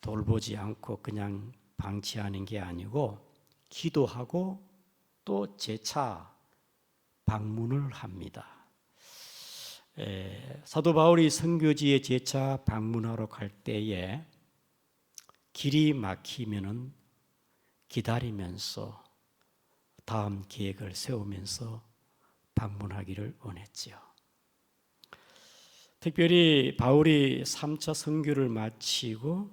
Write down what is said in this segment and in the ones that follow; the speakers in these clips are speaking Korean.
돌보지 않고 그냥 방치하는 게 아니고 기도하고 또 재차 방문을 합니다. 사도 바울이 선교지에 재차 방문하러 갈 때에 길이 막히면은 기다리면서 다음 계획을 세우면서 방문하기를 원했지요. 특별히 바울이 3차 선교를 마치고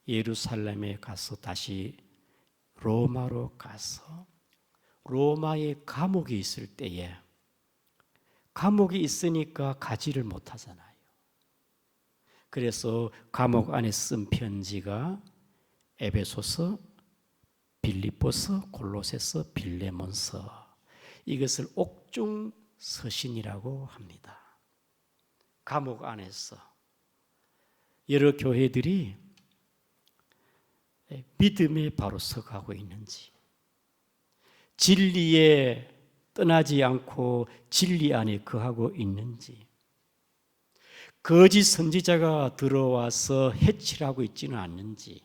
예루살렘에 가서 다시 로마로 가서 로마의 감옥에 있을 때에 감옥에 있으니까 가지를 못하잖아요. 그래서 감옥 안에 쓴 편지가 에베소서, 빌립보서, 골로새서, 빌레몬서, 이것을 옥중 서신이라고 합니다. 감옥 안에서 여러 교회들이 믿음에 바로 서가고 있는지, 진리에 떠나지 않고 진리 안에 거하고 있는지, 거짓 선지자가 들어와서 해치를 하고 있지는 않는지,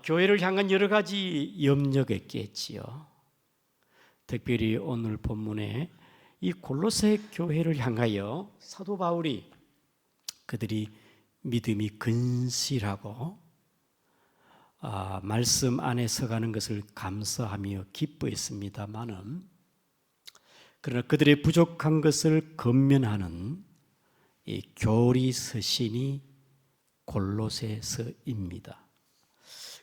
교회를 향한 여러 가지 염려가 있겠지요. 특별히 오늘 본문에 이 골로새 교회를 향하여 사도 바울이 그들이 믿음이 근실하고 말씀 안에 서가는 것을 감사하며 기뻐했습니다마는, 그러나 그들의 부족한 것을 건면하는 이 교리 서신이 골로새서입니다.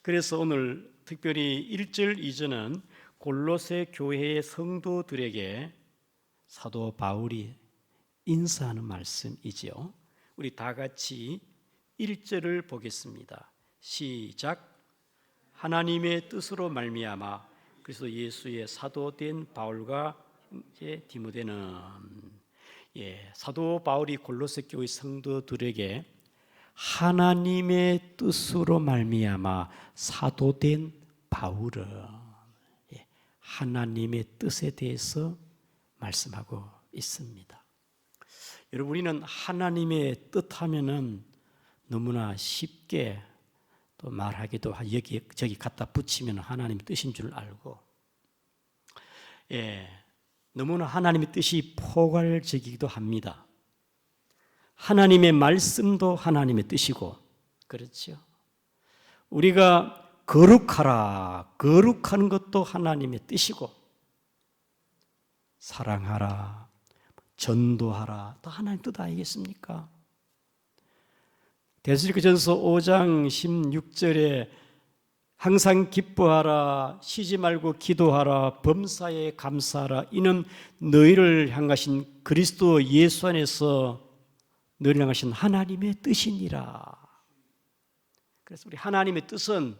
그래서 오늘 특별히 1절 2절은 골로새 교회의 성도들에게 사도 바울이 인사하는 말씀이지요. 우리 다 같이 1절을 보겠습니다. 시작. 하나님의 뜻으로 말미암아 그리스도 예수의 사도된 바울과 디모데는, 사도 바울이 골로새 교회 성도들에게 하나님의 뜻으로 말미암아 사도된 바울은, 하나님의 뜻에 대해서 말씀하고 있습니다. 여러분, 우리는 하나님의 뜻하면은 너무나 쉽게 또 말하기도 여기저기 갖다 붙이면 하나님의 뜻인 줄 알고, 너무나 하나님의 뜻이 포괄적이기도 합니다. 하나님의 말씀도 하나님의 뜻이고, 그렇죠? 우리가 거룩하라, 거룩한 것도 하나님의 뜻이고, 사랑하라, 전도하라, 다 하나님 뜻 아니겠습니까? 데살로니가전서 5장 16절에 항상 기뻐하라, 쉬지 말고 기도하라, 범사에 감사하라, 이는 너희를 향하신 그리스도 예수 안에서 너희를 향하신 하나님의 뜻이니라. 그래서 우리 하나님의 뜻은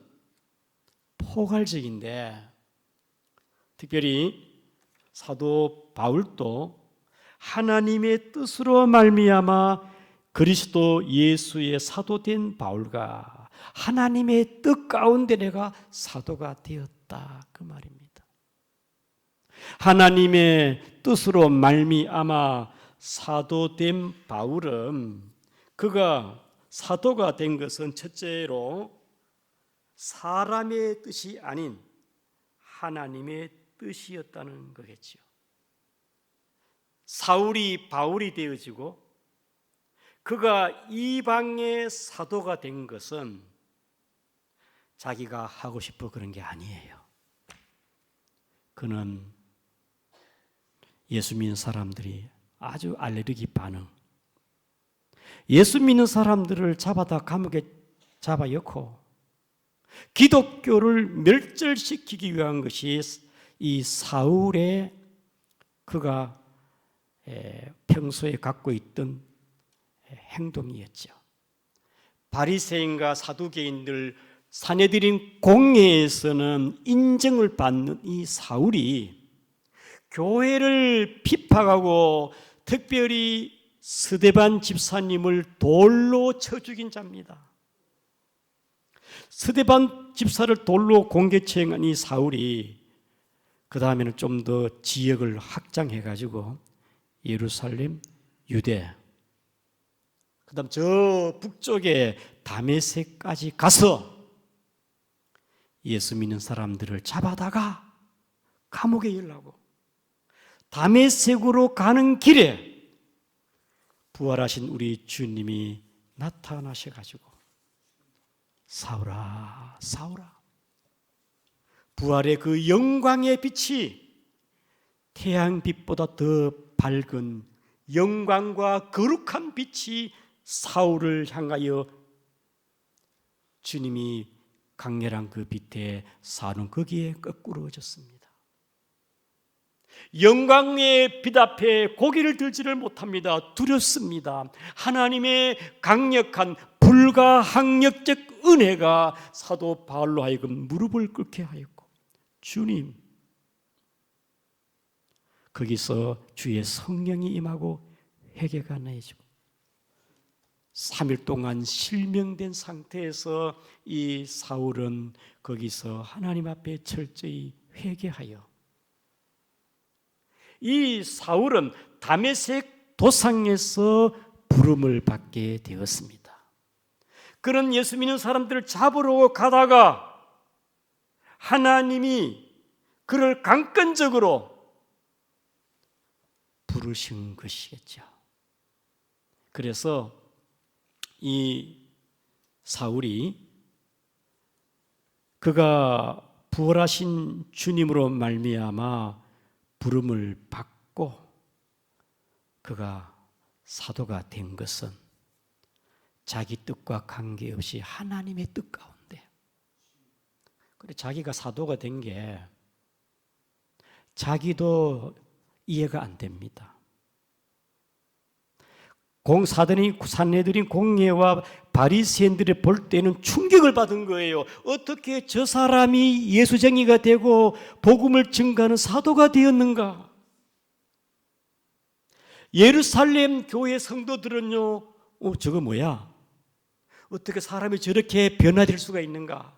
포괄적인데, 특별히 사도 바울도 하나님의 뜻으로 말미암아 그리스도 예수의 사도된 바울과 하나님의 뜻 가운데 내가 사도가 되었다, 그 말입니다. 하나님의 뜻으로 말미암아 사도된 바울은, 그가 사도가 된 것은 첫째로 사람의 뜻이 아닌 하나님의 뜻이었다는 거겠죠. 사울이 바울이 되어지고 그가 이방의 사도가 된 것은 자기가 하고 싶어 그런 게 아니에요. 그는 예수 믿는 사람들이 아주 알레르기 반응, 예수 믿는 사람들을 잡아다 감옥에 잡아넣고 기독교를 멸절시키기 위한 것이 이 사울의 그가 평소에 갖고 있던 행동이었죠. 바리새인과 사두개인들 사내들인 공회에서는 인정을 받는 이 사울이 교회를 핍박하고 특별히 스데반 집사님을 돌로 쳐 죽인 자입니다. 스데반 집사를 돌로 공개처형한 이 사울이 그 다음에는 좀 더 지역을 확장해가지고 예루살렘, 유대, 그다음 저 북쪽에 다메섹까지 가서 예수 믿는 사람들을 잡아다가 감옥에 열라고. 다메섹으로 가는 길에 부활하신 우리 주님이 나타나셔가지고 사울아 사울아, 부활의 그 영광의 빛이 태양빛보다 더 밝은 영광과 거룩한 빛이 사울을 향하여 주님이 강렬한 그 빛에 사울은 거기에 거꾸러졌습니다. 영광의 빛 앞에 고개를 들지를 못합니다. 두렵습니다. 하나님의 강력한 불가항력적 은혜가 사도 바울로 하여금 무릎을 꿇게 하였고, 주님, 거기서 주의 성령이 임하고 회개가 나해지고 3일 동안 실명된 상태에서 이 사울은 거기서 하나님 앞에 철저히 회개하여, 이 사울은 다메섹 도상에서 부름을 받게 되었습니다. 그런 예수 믿는 사람들을 잡으러 가다가 하나님이 그를 강권적으로 부르신 것이겠죠. 그래서 이 사울이 그가 부활하신 주님으로 말미암아 부름을 받고 그가 사도가 된 것은 자기 뜻과 관계없이 하나님의 뜻 가운데, 그래 자기가 사도가 된 게 자기도 이해가 안 됩니다. 산헤드린 공회와 바리새인들이 볼 때는 충격을 받은 거예요. 어떻게 저 사람이 예수쟁이가 되고 복음을 증거하는 사도가 되었는가? 예루살렘 교회 성도들은요, 저거 뭐야? 어떻게 사람이 저렇게 변화될 수가 있는가?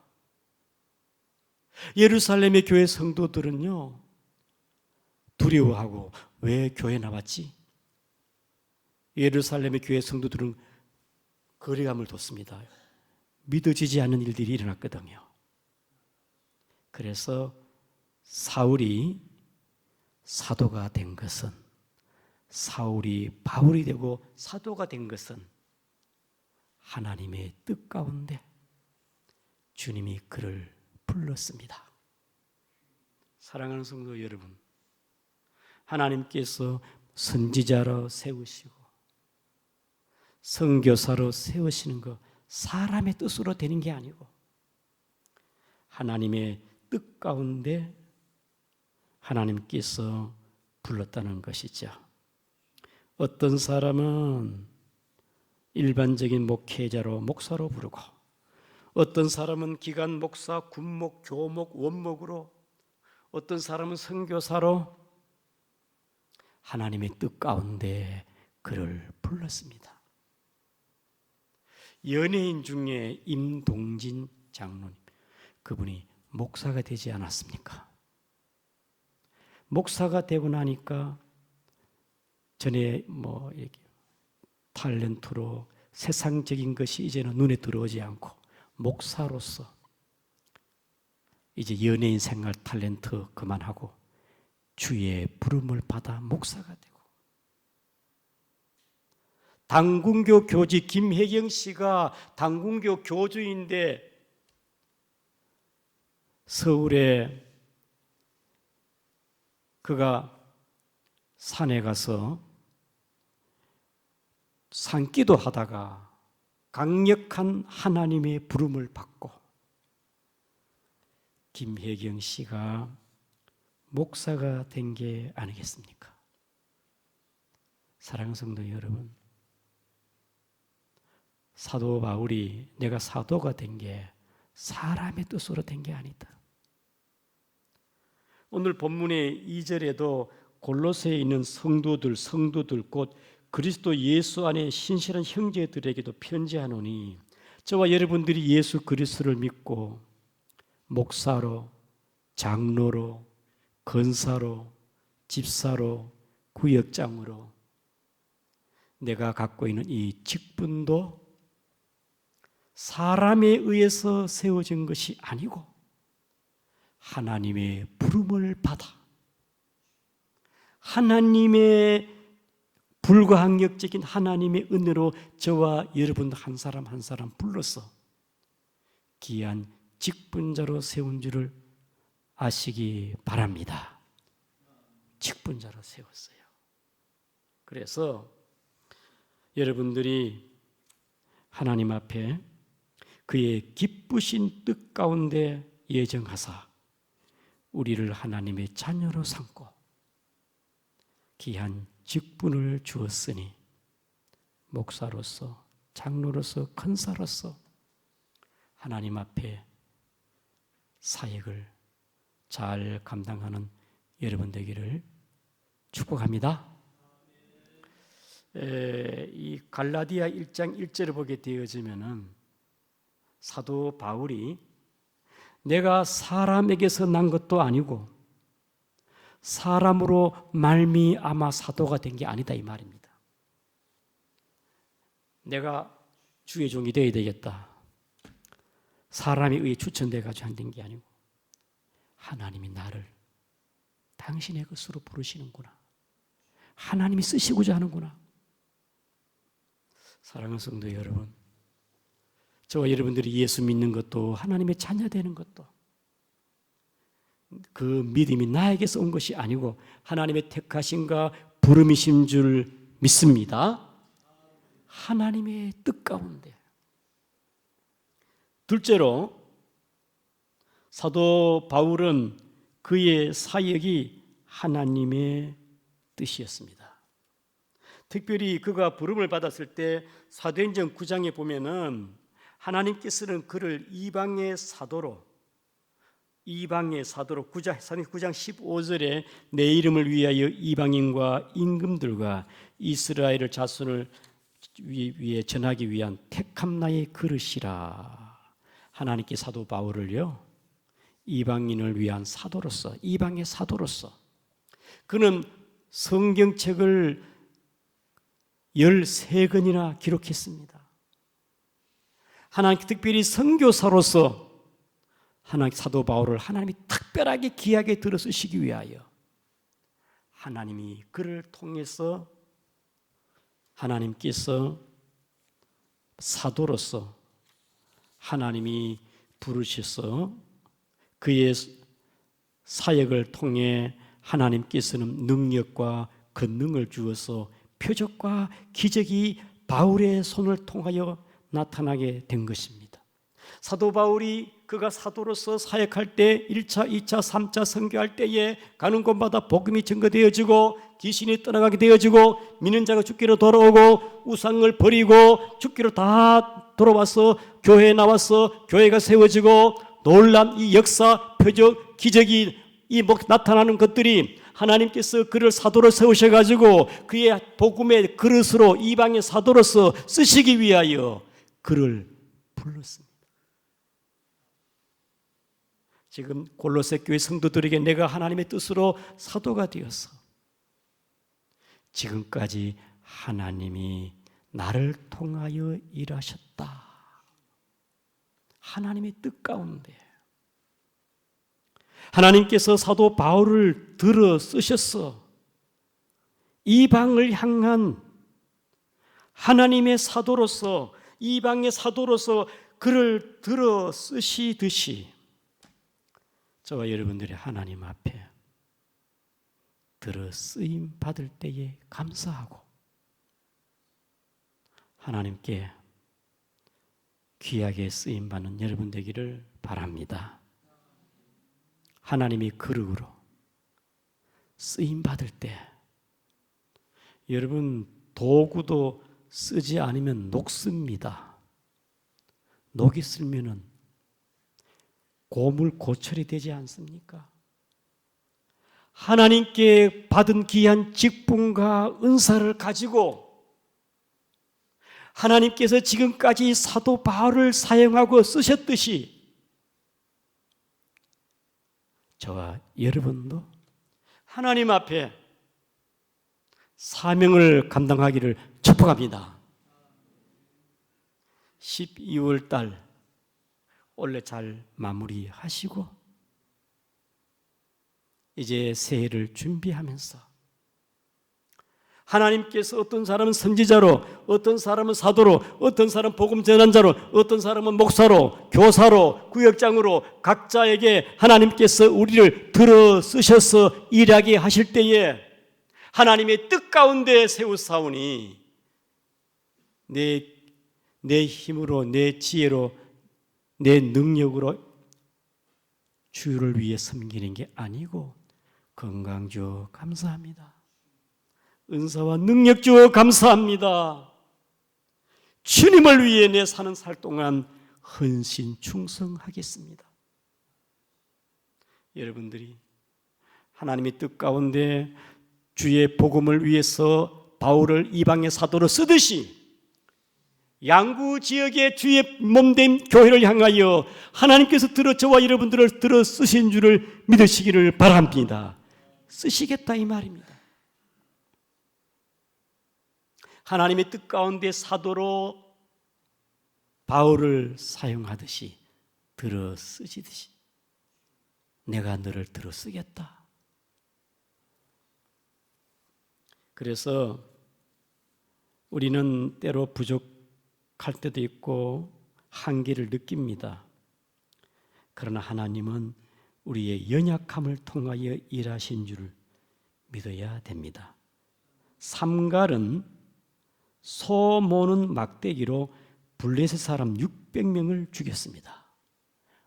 예루살렘의 교회 성도들은요, 두려워하고 왜 교회 나왔지? 예루살렘의 교회 성도들은 거리감을 뒀습니다. 믿어지지 않는 일들이 일어났거든요. 그래서 사울이 사도가 된 것은, 사울이 바울이 되고 사도가 된 것은 하나님의 뜻 가운데 주님이 그를 불렀습니다. 사랑하는 성도 여러분, 하나님께서 선지자로 세우시고 선교사로 세우시는 것 사람의 뜻으로 되는 게 아니고 하나님의 뜻 가운데 하나님께서 불렀다는 것이죠. 어떤 사람은 일반적인 목회자로 목사로 부르고, 어떤 사람은 기관 목사, 군목, 교목, 원목으로, 어떤 사람은 선교사로 하나님의 뜻 가운데 그를 불렀습니다. 연예인 중에 임동진 장로님, 그분이 목사가 되지 않았습니까? 목사가 되고 나니까 전에 이렇게 탤런트로 세상적인 것이 이제는 눈에 들어오지 않고 목사로서 이제 연예인 생활 탤런트 그만하고 주의 부름을 받아 목사가 되고, 당군교 교지 김혜경 씨가 당군교 교주인데 서울에 그가 산에 가서 산기도 하다가 강력한 하나님의 부름을 받고 김혜경 씨가 목사가 된 게 아니겠습니까? 사랑하는 성도 여러분, 사도 바울이 내가 사도가 된 게 사람의 뜻으로 된 게 아니다. 오늘 본문의 2절에도 골로새에 있는 성도들 곧 그리스도 예수 안에 신실한 형제들에게도 편지하노니 저와 여러분들이 예수 그리스도를 믿고 목사로, 장로로, 건사로, 집사로, 구역장으로 내가 갖고 있는 이 직분도 사람에 의해서 세워진 것이 아니고 하나님의 부름을 받아 하나님의 불가항력적인 하나님의 은혜로 저와 여러분 한 사람 한 사람 불러서 귀한 직분자로 세운 줄을 아시기 바랍니다. 직분자로 세웠어요. 그래서 여러분들이 하나님 앞에 그의 기쁘신 뜻 가운데 예정하사 우리를 하나님의 자녀로 삼고 귀한 직분을 주었으니 목사로서 장로로서 권사로서 하나님 앞에 사역을 잘 감당하는 여러분 되기를 축복합니다. 이 갈라디아 1장 1절을 보게 되어지면은 사도 바울이 내가 사람에게서 난 것도 아니고 사람으로 말미암아 사도가 된 게 아니다 이 말입니다. 내가 주의 종이 되어야 되겠다. 사람에 의해 추천돼 가지고 한 게 아니고 하나님이 나를 당신의 것으로 부르시는구나. 하나님이 쓰시고자 하는구나. 사랑하는 성도 여러분, 저와 여러분들이 예수 믿는 것도 하나님의 자녀 되는 것도 그 믿음이 나에게서 온 것이 아니고 하나님의 택하심과 부름이신 줄 믿습니다. 하나님의 뜻 가운데. 둘째로 사도 바울은 그의 사역이 하나님의 뜻이었습니다. 특별히 그가 부름을 받았을 때 사도행전 9장에 보면은 하나님께서는 그를 이방의 사도로 9장 15절에 내 이름을 위하여 이방인과 임금들과 이스라엘의 자손을 위해 전하기 위한 택함 나의 그릇이라. 하나님께 사도 바울을요 이방인을 위한 사도로서 이방의 사도로서 그는 성경책을 13권이나 기록했습니다. 하나님께 특별히 선교사로서 하나님 사도 바울을 하나님이 특별하게 귀하게 들어 쓰시기 위하여 하나님이 그를 통해서 하나님께서 사도로서 하나님이 부르셔서 그의 사역을 통해 하나님께서는 능력과 권능을 주어서 표적과 기적이 바울의 손을 통하여 나타나게 된 것입니다. 사도 바울이 그가 사도로서 사역할 때 1차, 2차, 3차 선교할 때에 가는 곳마다 복음이 증거되어지고 귀신이 떠나가게 되어지고 믿는 자가 죽기로 돌아오고 우상을 버리고 죽기로 다 돌아와서 교회에 나와서 교회가 세워지고 놀란 이 역사, 표적, 기적이 나타나는 것들이 하나님께서 그를 사도로 세우셔가지고 그의 복음의 그릇으로 이방의 사도로서 쓰시기 위하여 그를 불렀습니다. 지금 골로새 교회 성도들에게 내가 하나님의 뜻으로 사도가 되어서 지금까지 하나님이 나를 통하여 일하셨다. 하나님의 뜻 가운데 하나님께서 사도 바울을 들어 쓰셨어. 이방을 향한 하나님의 사도로서 이방의 사도로서 그를 들어 쓰시듯이 저와 여러분들이 하나님 앞에 들어 쓰임 받을 때에 감사하고 하나님께 귀하게 쓰임 받는 여러분 되기를 바랍니다. 하나님이 그릇으로 쓰임 받을 때 여러분 도구도 쓰지 않으면 녹습니다. 녹이 쓸면은 고물 고철이 되지 않습니까? 하나님께 받은 귀한 직분과 은사를 가지고 하나님께서 지금까지 사도 바울을 사용하고 쓰셨듯이 저와 여러분도 하나님 앞에 사명을 감당하기를 축복합니다. 축복합니다. 12월 달 원래 잘 마무리하시고 이제 새해를 준비하면서 하나님께서 어떤 사람은 선지자로, 어떤 사람은 사도로, 어떤 사람은 복음 전환자로, 어떤 사람은 목사로, 교사로, 구역장으로 각자에게 하나님께서 우리를 들어 쓰셔서 일하게 하실 때에 하나님의 뜻 가운데 세우사오니 내 힘으로, 내 지혜로, 내 능력으로 주를 위해 섬기는 게 아니고 건강 주어 감사합니다. 은사와 능력 주어 감사합니다. 주님을 위해 내 사는 살 동안 헌신 충성하겠습니다. 여러분들이 하나님의 뜻 가운데 주의 복음을 위해서 바울을 이방의 사도로 쓰듯이 양구 지역의 주의 몸된 교회를 향하여 하나님께서 저와 여러분들을 들어 쓰신 줄을 믿으시기를 바랍니다. 쓰시겠다 이 말입니다. 하나님의 뜻 가운데 사도로 바울을 사용하듯이 들어 쓰시듯이 내가 너를 들어 쓰겠다. 그래서 우리는 때로 부족할 때도 있고 한계를 느낍니다. 그러나 하나님은 우리의 연약함을 통하여 일하신 줄을 믿어야 됩니다. 삼갈은 소 모는 막대기로 블레셋 사람 600명을 죽였습니다.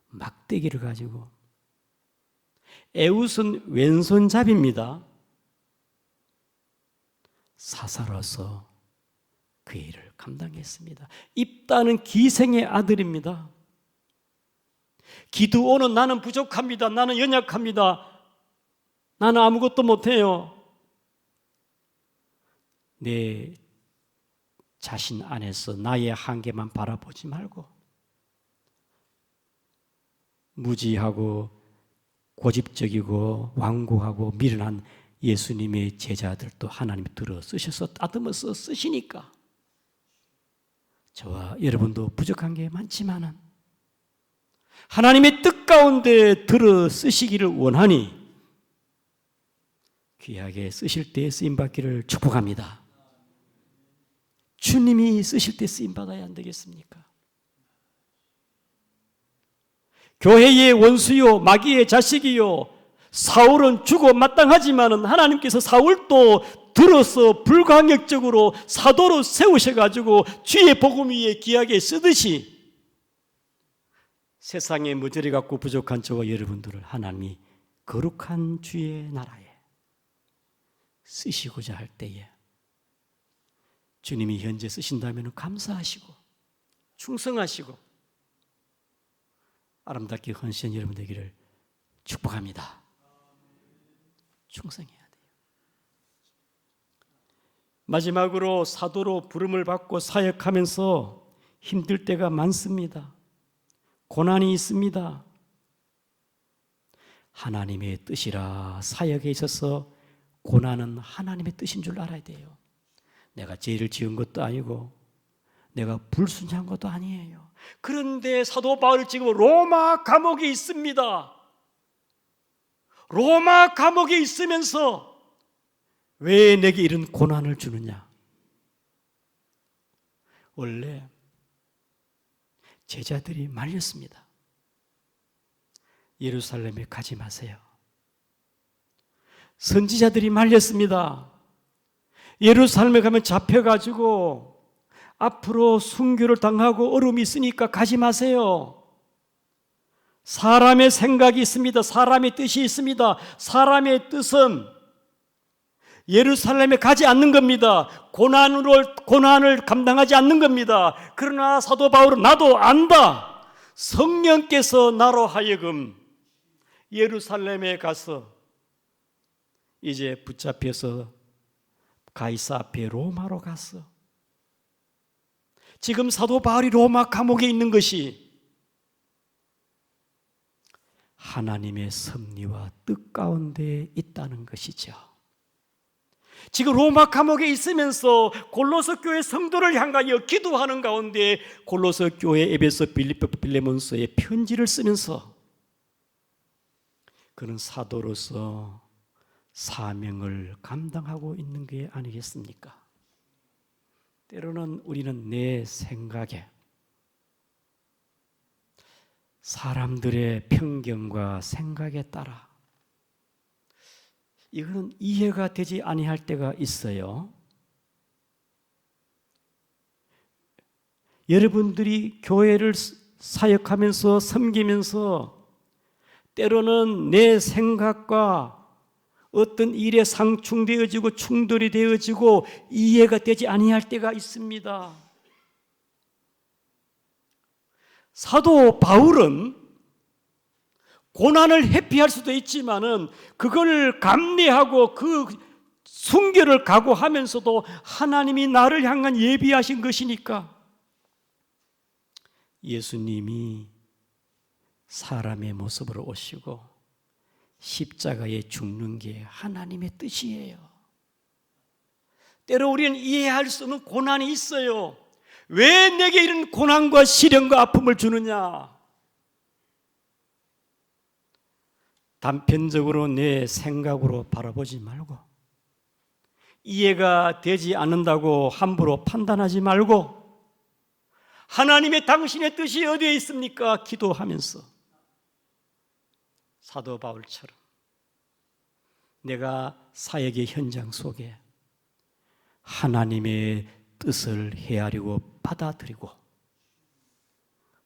막대기를 가지고. 에웃은 왼손잡이입니다. 사사로서 그 일을 감당했습니다. 입다는 기생의 아들입니다. 기드온은 나는 부족합니다. 나는 연약합니다. 나는 아무것도 못해요. 내 자신 안에서 나의 한계만 바라보지 말고 무지하고 고집적이고 완고하고 미련한 예수님의 제자들도 하나님이 들어 쓰셔서 따듬어서 쓰시니까 저와 여러분도 부족한 게 많지만은 하나님의 뜻 가운데 들어 쓰시기를 원하니 귀하게 쓰실 때 쓰임받기를 축복합니다. 주님이 쓰실 때 쓰임받아야 안 되겠습니까? 교회의 원수요 마귀의 자식이요 사울은 죽어 마땅하지만은 하나님께서 사울도 들어서 불강력적으로 사도로 세우셔가지고 주의 복음 위에 귀하게 쓰듯이 세상에 머저리 갖고 부족한 저와 여러분들을 하나님이 거룩한 주의 나라에 쓰시고자 할 때에 주님이 현재 쓰신다면 감사하시고 충성하시고 아름답게 헌신한 여러분 되기를 축복합니다. 충성해야 돼요. 마지막으로 사도로 부름을 받고 사역하면서 힘들 때가 많습니다. 고난이 있습니다. 하나님의 뜻이라 사역에 있어서 고난은 하나님의 뜻인 줄 알아야 돼요. 내가 죄를 지은 것도 아니고 내가 불순종한 것도 아니에요. 그런데 사도 바울이 지금 로마 감옥에 있습니다. 로마 감옥에 있으면서 왜 내게 이런 고난을 주느냐? 원래 제자들이 말렸습니다. 예루살렘에 가지 마세요. 선지자들이 말렸습니다. 예루살렘에 가면 잡혀가지고 앞으로 순교를 당하고 어려움이 있으니까 가지 마세요. 사람의 생각이 있습니다. 사람의 뜻이 있습니다. 사람의 뜻은 예루살렘에 가지 않는 겁니다. 고난을 감당하지 않는 겁니다. 그러나 사도 바울은 나도 안다. 성령께서 나로 하여금 예루살렘에 가서 이제 붙잡혀서 가이사 앞에 로마로 갔어. 지금 사도 바울이 로마 감옥에 있는 것이 하나님의 섭리와 뜻 가운데 있다는 것이죠. 지금 로마 감옥에 있으면서 골로새 교회 성도를 향하여 기도하는 가운데 골로새 교회, 에베소, 빌립보, 빌레몬서에 편지를 쓰면서 그는 사도로서 사명을 감당하고 있는 게 아니겠습니까? 때로는 우리는 내 생각에 사람들의 편견과 생각에 따라 이거는 이해가 되지 아니할 때가 있어요. 여러분들이 교회를 사역하면서 섬기면서 때로는 내 생각과 어떤 일에 상충되어지고 충돌이 되어지고 이해가 되지 아니할 때가 있습니다. 사도 바울은 고난을 회피할 수도 있지만은 그걸 감내하고 그 순결을 각오하면서도 하나님이 나를 향한 예비하신 것이니까 예수님이 사람의 모습으로 오시고 십자가에 죽는 게 하나님의 뜻이에요. 때로 우리는 이해할 수 없는 고난이 있어요. 왜 내게 이런 고난과 시련과 아픔을 주느냐? 단편적으로 내 생각으로 바라보지 말고 이해가 되지 않는다고 함부로 판단하지 말고 하나님의 당신의 뜻이 어디에 있습니까? 기도하면서 사도 바울처럼 내가 사역의 현장 속에 하나님의 뜻을 헤아리고 받아들이고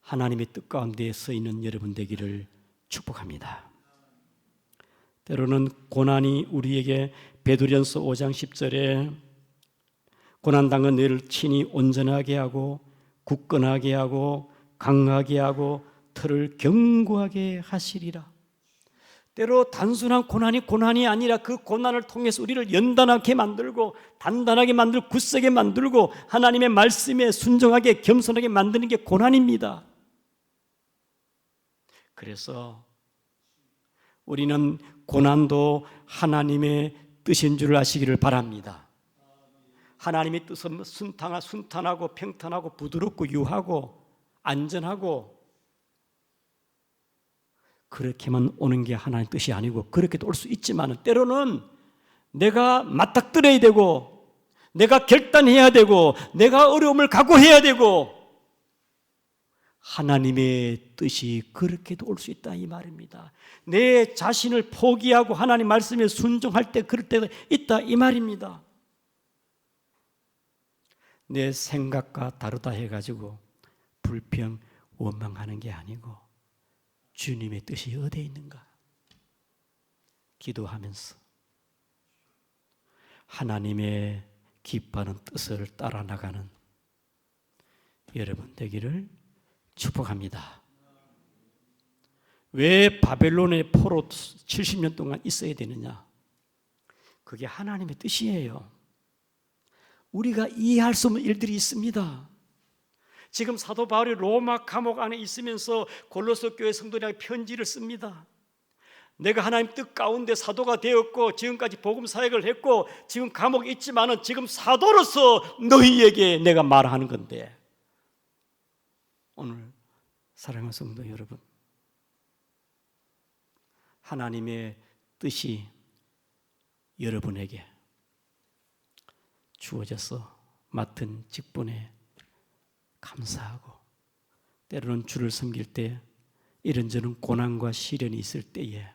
하나님의 뜻 가운데 서 있는 여러분 되기를 축복합니다. 때로는 고난이 우리에게 베드로전서 5장 10절에 고난당한 너를 친히 온전하게 하고 굳건하게 하고 강하게 하고 터를 견고하게 하시리라. 때로 단순한 고난이 아니라 그 고난을 통해서 우리를 연단하게 만들고 단단하게 만들고 굳세게 만들고 하나님의 말씀에 순종하게 겸손하게 만드는 게 고난입니다. 그래서 우리는 고난도 하나님의 뜻인 줄 아시기를 바랍니다. 하나님의 뜻은 순탄하고 평탄하고 부드럽고 유하고 안전하고 그렇게만 오는 게 하나님의 뜻이 아니고 그렇게도 올 수 있지만 때로는 내가 맞닥뜨려야 되고 내가 결단해야 되고 내가 어려움을 각오해야 되고 하나님의 뜻이 그렇게도 올 수 있다 이 말입니다. 내 자신을 포기하고 하나님 말씀에 순종할 때 그럴 때가 있다 이 말입니다. 내 생각과 다르다 해가지고 불평, 원망하는 게 아니고 주님의 뜻이 어디에 있는가 기도하면서 하나님의 기뻐하는 뜻을 따라 나가는 여러분 되기를 축복합니다. 왜 바벨론의 포로 70년 동안 있어야 되느냐? 그게 하나님의 뜻이에요. 우리가 이해할 수 없는 일들이 있습니다. 지금 사도 바울이 로마 감옥 안에 있으면서 골로새 교회 성도들에게 편지를 씁니다. 내가 하나님 뜻 가운데 사도가 되었고 지금까지 복음 사역을 했고 지금 감옥에 있지만은 지금 사도로서 너희에게 내가 말하는 건데 오늘 사랑하는 성도 여러분, 하나님의 뜻이 여러분에게 주어져서 맡은 직분에 감사하고 때로는 주를 섬길 때 이런저런 고난과 시련이 있을 때에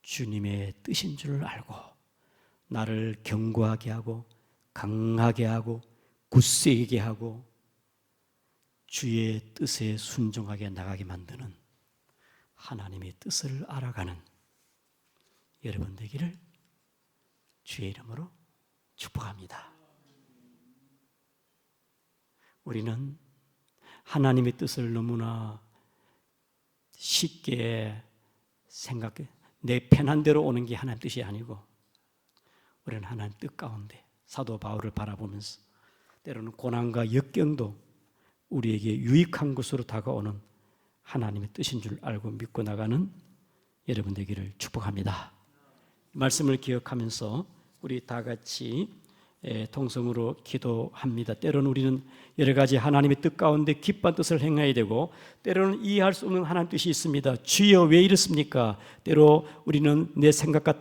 주님의 뜻인 줄 알고 나를 견고하게 하고 강하게 하고 굳세게 하고 주의 뜻에 순종하게 나가게 만드는 하나님의 뜻을 알아가는 여러분 되기를 주의 이름으로 축복합니다. 우리는 하나님의 뜻을 너무나 쉽게 생각해 내 편한 대로 오는 게 하나님의 뜻이 아니고 우리는 하나님 뜻 가운데 사도 바울을 바라보면서 때로는 고난과 역경도 우리에게 유익한 것으로 다가오는 하나님의 뜻인 줄 알고 믿고 나가는 여러분 되기를 축복합니다. 말씀을 기억하면서 우리 다 같이 통성으로 기도합니다. 때로는 우리는 여러 가지 하나님의 뜻 가운데 기뻐한 뜻을 행해야 되고, 때로는 이해할 수 없는 하나님 뜻이 있습니다. 주여 왜 이렇습니까? 때로 우리는 내 생각과